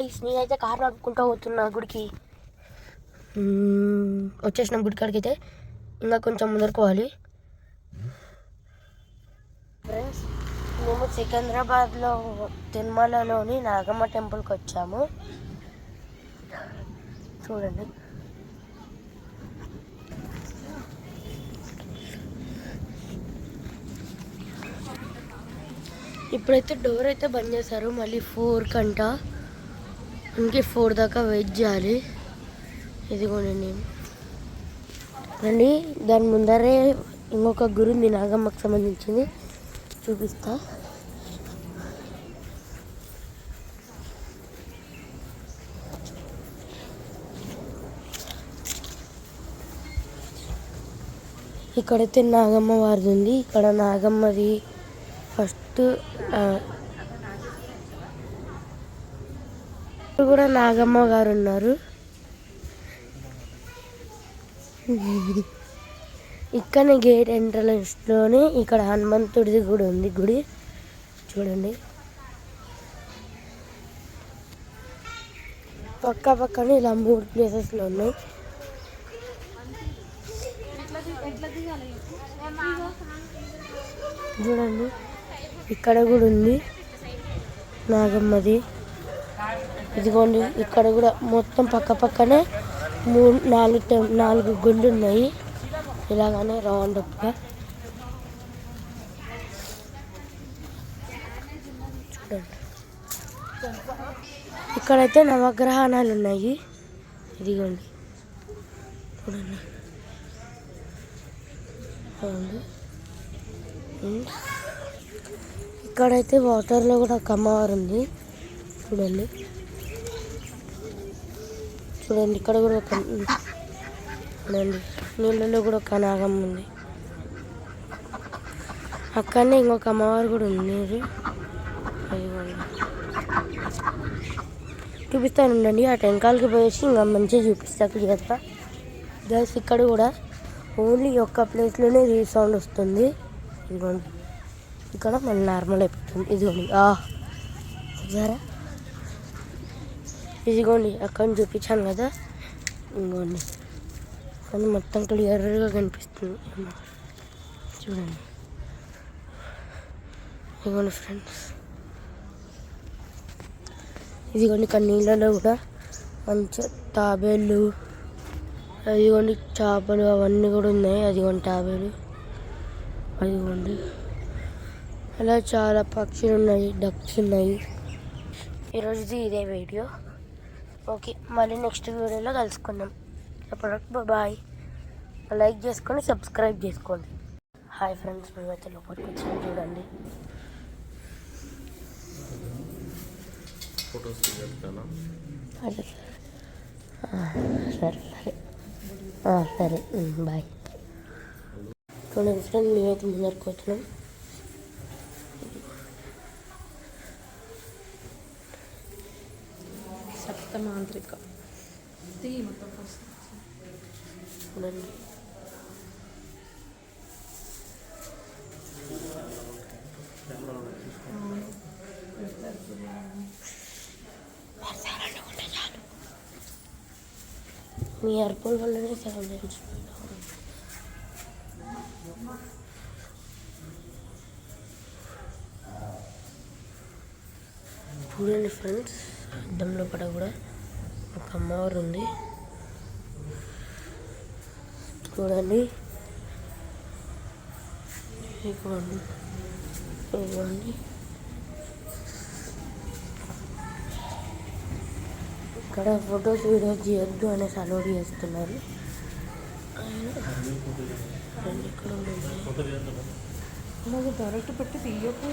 Guys, నేనైతే car నడుపుకుంటూ పోతున్నా గుడికి. వచ్చేసినాం గుడి కాడికి. అయితే ఇంకా కొంచెం ముందరుకోవాలి ఫ్రెండ్స్. మేము సికింద్రాబాద్లో తిరుమలలోని నాగమ్మ టెంపుల్కి వచ్చాము. చూడండి, ఇప్పుడైతే డోర్ అయితే బంద్ చేశారు. మళ్ళీ 4 కంట, ఇంకే 4 దాకా వెయిట్ చేయాలి. ఇదిగోనండి రండి, దాని ముందరే ఇంకొక గుడి ఉంది నాగమ్మకు సంబంధించింది, చూపిస్తా. ఇక్కడైతే నాగమ్మ వారిది ఉంది. ఇక్కడ నాగమ్మది ఫస్ట్ కూడా నాగమ్మ గారు ఉన్నారు. ఇక్కడ గేట్ ఎంట్రన్స్లోనే ఇక్కడ హనుమంతుడిది కూడా ఉంది గుడి. చూడండి, పక్కనే ఇలా 3 ప్లేసెస్లో ఉన్నాయి. చూడండి, ఇక్కడ కూడా ఉంది నాగమ్మది. ఇదిగోండి, ఇక్కడ కూడా మొత్తం పక్కనే 4 గుళ్ళు ఉన్నాయి, ఇలాగానే రౌండప్గా. చూడండి, ఇక్కడైతే నవగ్రహాలు ఉన్నాయి. ఇదిగోండి చూడండి. ఇక్కడైతే వాటర్లో కూడా ఒక అమ్మవారు ఉంది. చూడండి, ఇక్కడ కూడా ఒక చూడండి, నీళ్ళలో కూడా ఒక నాగమ్మ ఉంది. అక్కడనే ఇంకొక అమ్మవారు కూడా ఉంది. చూపిస్తానుండండి, ఆ టెంకాయలకి పోయేసి ఇంకా మంచిగా చూపిస్తా క్లియర్గా. గైస్, ఇక్కడ కూడా ఓన్లీ ఒక్క ప్లేస్లోనే రీసౌండ్ వస్తుంది. ఇదిగోండి, ఇక్కడ మళ్ళీ నార్మల్ అయిపోతుంది. ఇదిగోండి, సరే ఇదిగోండి, అక్కడ చూపించాను కదా, ఇదిగోండి అది మొత్తం క్లియర్గా కనిపిస్తుంది. చూడండి, ఇదిగోండి ఫ్రెండ్స్. ఇదిగోండి, ఇక్కడ నీళ్ళలో కూడా మంచి తాబేళ్ళు, అదిగోండి చేపలు అవన్నీ కూడా ఉన్నాయి. అదిగోండి తాబేలు, అదిగోండి అలా చాలా పక్షులు ఉన్నాయి, డక్స్ ఉన్నాయి. ఈరోజుది ఇదే వీడియో. ఓకే, మళ్ళీ నెక్స్ట్ వీడియోలో కలుసుకుందాం. అప్పటివరకు బాయ్. లైక్ చేసుకొని సబ్స్క్రైబ్ చేసుకోండి. హాయ్ ఫ్రెండ్స్, మేమైతే లోపలికి వచ్చాము. చూడండి, సరే బాయ్. చూడండి ఫ్రెండ్స్, మేమైతే ముందరికి వచ్చినాం. సప్తమాంత్రిక చూడండి, మీ అర్పుల వల్లనే సగం తెలుసుకుంటాం. చూడండి ఫ్రెండ్స్, అద్దంలో కూడా ఒక అమ్మవారు ఉంది. చూడండి, ఇదిగోండి ఇక్కడ ఫొటోస్ వీడియోస్ చేయొద్దు అనేసి అలౌడ్ చేస్తున్నారు. ఇక్కడ డైరెక్ట్ పెట్టి తీయకు.